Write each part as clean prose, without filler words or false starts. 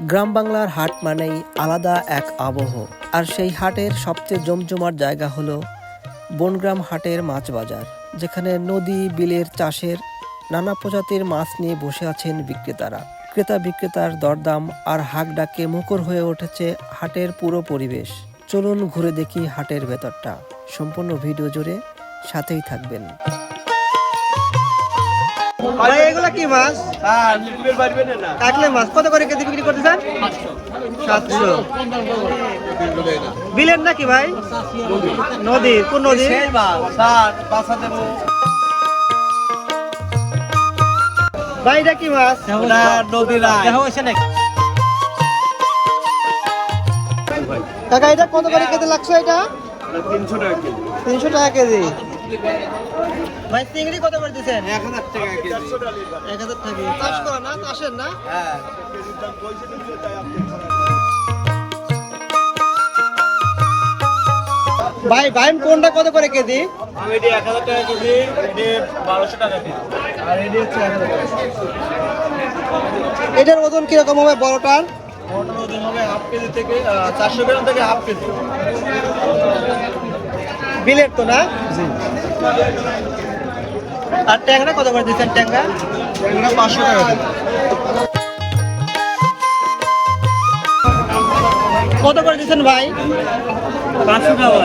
গ্রাম বাংলার হাট মানেই আলাদা এক আবহ। আর সেই হাটের সবচেয়ে জমজমাট জায়গা হলো বনগ্রাম হাটের মাছ বাজার, যেখানে নদী বিলের চাষের নানা প্রজাতির মাছ নিয়ে বসে আছেন বিক্রেতারা। ক্রেতা বিক্রেতার দরদাম আর হাঁক ডাকে মুখর হয়ে উঠেছে হাটের পুরো পরিবেশ। চলুন ঘুরে দেখি হাটের ভেতরটা। সম্পূর্ণ ভিডিও জুড়ে সাথেই থাকবেন। ভাই এগুলা কি মাছ? কাকলে মাছ কত করে কেজি বিক্রি করতেছেন? 700। বিলের নাকি ভাই? নদী। কোন নদী? ভাই এটা কি মাছ? কাকা এটা কত করে কেজি লাগছে? এটা 300 টাকা কেজি। ভাই চিংড়ি কত করে দিচ্ছেন? 1000 টাকা কেজি। 1000 টাকা। চাষ করা না, চাষের না? হ্যাঁ। ভাই বাইম কোনটা কত করে কেজি? আমি এটি 1000 টাকা কেজি, এটি 1200 টাকা কেজি। আর এটি হচ্ছে 1000 টাকা। এটার ওজন কি রকম হবে বড়টার? বড়টার ওজন হবে হাফ কেজি থেকে 400 গ্রাম থেকে হাফ কেজি। বিলের তো না? জি। আর ট্যাংরা কত করে দিচ্ছেন? ট্যাংরা 500 টাকা কেজি। কত করে দিচ্ছেন ভাই? 500 টাকা।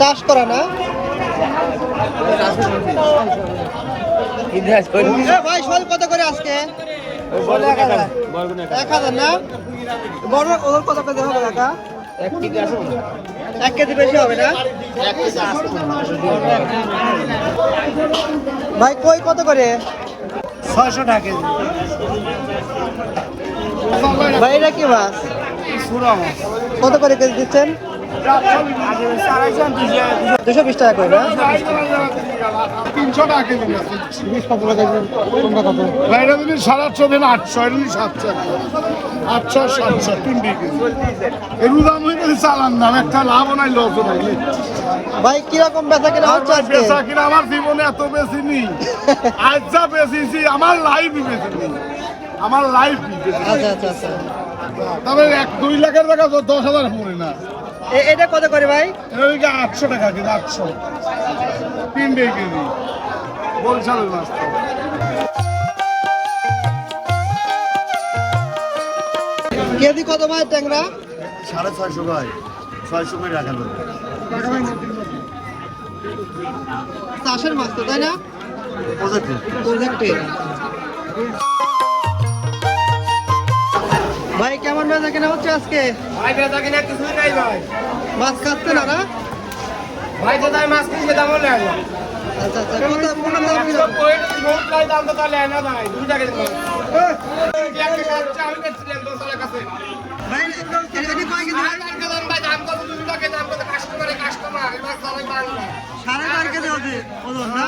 চাষ করা না? ভাই শোল কত করে আজকে? 1000 না? বড় ওজন কত কেজি হবে কাকা? 1 কেজি আছে। 1 কেজি বেশি হবে না? ভাই কই কত করে? 600 টাকা কেজি। ভাই এটা কি মাছ? সুরা মাছ। কত করে কেজি দিচ্ছেন? 220 টাকা করে না? 300 টাকা কেজি। 850 দিন 800 700 800 700 3 কেজি। এর দাম হইতে চালান দাম একটা লাভ নাই লস নাই। ভাই কিরকম বেচা কিনা হচ্ছে আজকে? বেচা কিনা আমার জীবনে এত বেশি নেই। আজ যা বেশিছি আমার লাইফই বেশি নেই। আমার লাইফ আচ্ছা আচ্ছা আচ্ছা। তবে 1-2 লাখের টাকা 10,000 পড়ে না। এটা কত করে ভাই? এটা 800 টাকা কেজি। 800 3 কেজি বলছালের মাছ। কেজি কত ভাই ট্যাংরা? 650 ভাই। 600 করে রাখা যাবে। চাষের মাছ তো তাই না? প্রজেক্টে। ভাই কেমন বেচা কিনা হচ্ছে আজকে? ভাই বেচা কিনা কিছুই নাই ভাই। মাছ খাচ্ছে না না? ভাই তো তাই মাছ কিনতে দাম হলে আগে। আচ্ছা আচ্ছা। কত কোন দাম কি? বহুত ভাই দাম তো তাহলে না ভাই 2 টাকা দিন। আমি বেচছিলাম দোকানের কাছে। ভাই এটা কয় কেজি ভাই? ভাই দাম কত 2 টাকা দাম কত কাস্টমার এই মাছ সবাই বাংলা। 4.5 কেজি হবে ওজন না?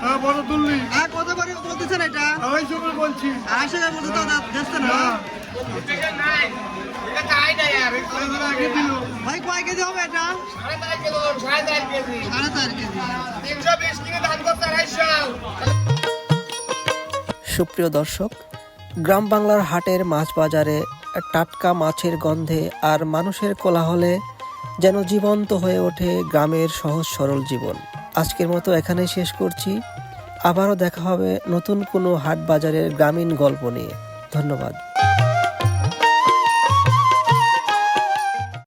হ্যাঁ বড় তুললি। আর কত করে বলতেছেন এটা? ওই সময় বলছি। 250 টাকা বলতে তো দিচ্ছেন না? এটা নাই। এটা চাই না यार। ভাই কয় কেজি হবে এটা? 4.5 কিলো 4.5 কেজি। 4.5 কেজি। 320 কিলো দাম করতে 250। সুপ্রিয় দর্শক, গ্রাম বাংলার হাটের মাছ বাজারে টাটকা মাছের গন্ধে আর মানুষের কোলাহলে যেন জীবন্ত হয়ে ওঠে গ্রামের সহজ সরল জীবন। আজকের মতো এখানেই শেষ করছি। আবারও দেখা হবে নতুন কোনো হাট বাজারের গ্রামীণ গল্প নিয়ে। ধন্যবাদ।